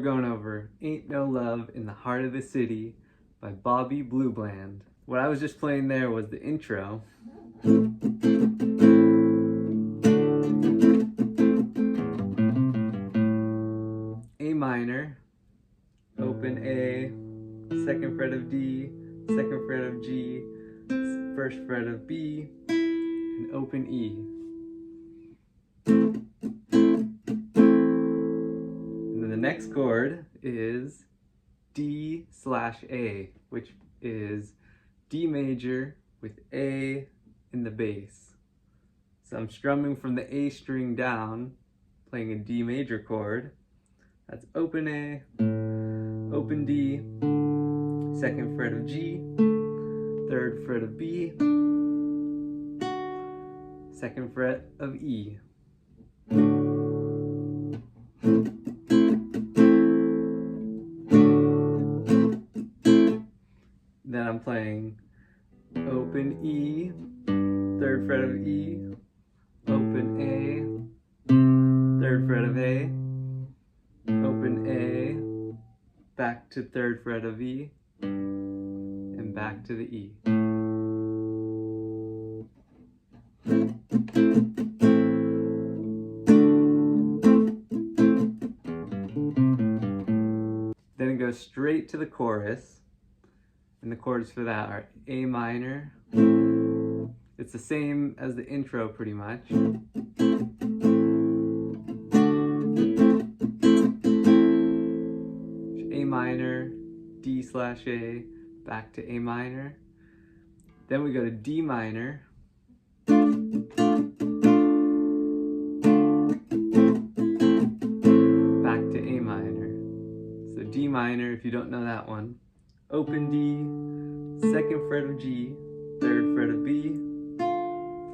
going over Ain't No Love in the Heart of the City by Bobby Blue Bland. What I was just playing there was the intro. A minor, open A, second fret of D, second fret of G, first fret of B, and open E. And then the next chord is D/A, which is D major with A in the bass. So I'm strumming from the A string down, playing a D major chord. That's open A, open D, second fret of G, third fret of B, second fret of E. Then I'm playing open E, third fret of E, open A, third fret of A, open A, back to third fret of E, and back to the E. Then it goes straight to the chorus, and the chords for that are A minor. It's the same as the intro pretty much. A minor, D/A, back to A minor. Then we go to D minor. Back to A minor. So D minor, if you don't know that one. Open D, second fret of G, third fret of B,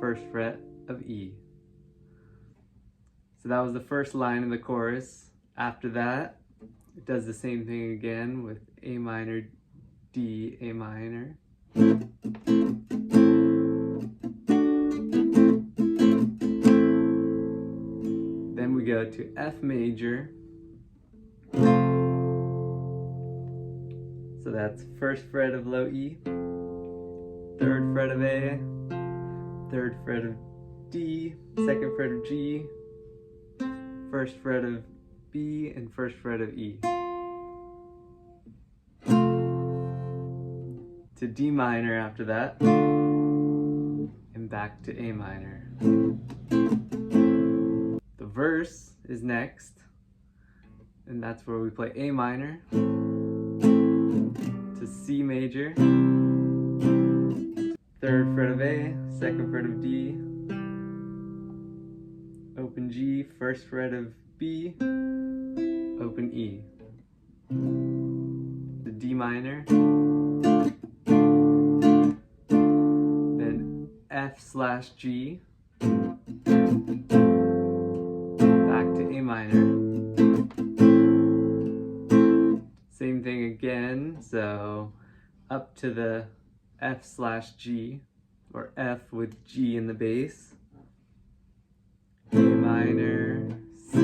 first fret of E. So that was the first line of the chorus. After that, it does the same thing again with A minor, D, A minor. Then we go to F major. So that's first fret of low E, third fret of A, third fret of D, second fret of G, first fret of B, and first fret of E. To D minor after that, and back to A minor. The verse is next, and that's where we play A minor to C major, third fret of A, second fret of D, open G, first fret of B, open E. The D minor, then F/G, back to A minor. Same thing again, so up to the F/G, or F with G in the bass. A minor, C,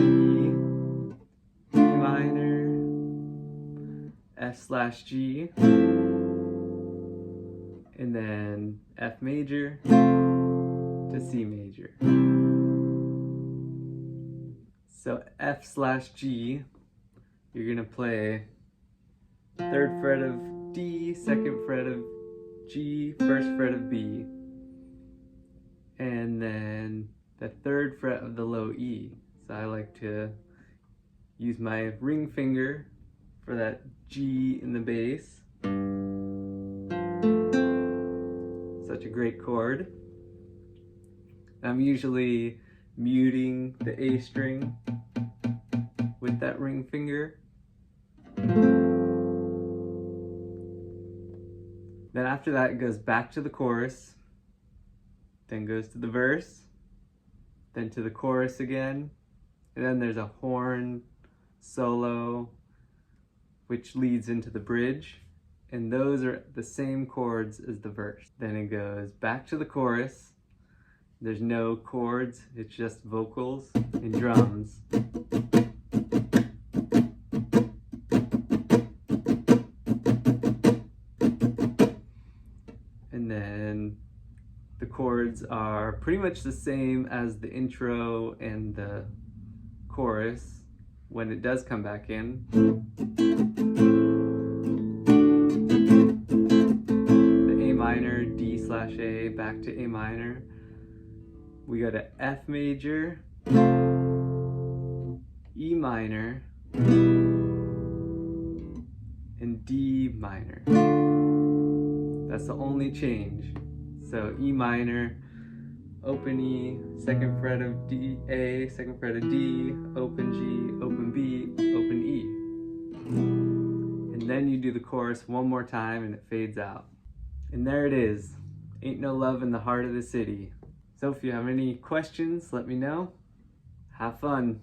E minor, F/G, and then F major to C major. So F/G, you're gonna play third fret of D, second fret of G, first fret of B, and then the third fret of the low E. So I like to use my ring finger for that G in the bass. Such a great chord. I'm usually muting the A string with that ring finger. Then after that, it goes back to the chorus, then goes to the verse, then to the chorus again, and then there's a horn solo, which leads into the bridge, and those are the same chords as the verse. Then it goes back to the chorus. There's no chords, it's just vocals and drums. chords are pretty much the same as the intro and the chorus when it does come back in. The A minor, D/A, back to A minor. We go to F major, E minor, and D minor. That's the only change. So E minor, open E, second fret of D, A, second fret of D, open G, open B, open E. And then you do the chorus one more time and it fades out. And there it is. Ain't No Love in the Heart of the City. So if you have any questions, let me know. Have fun.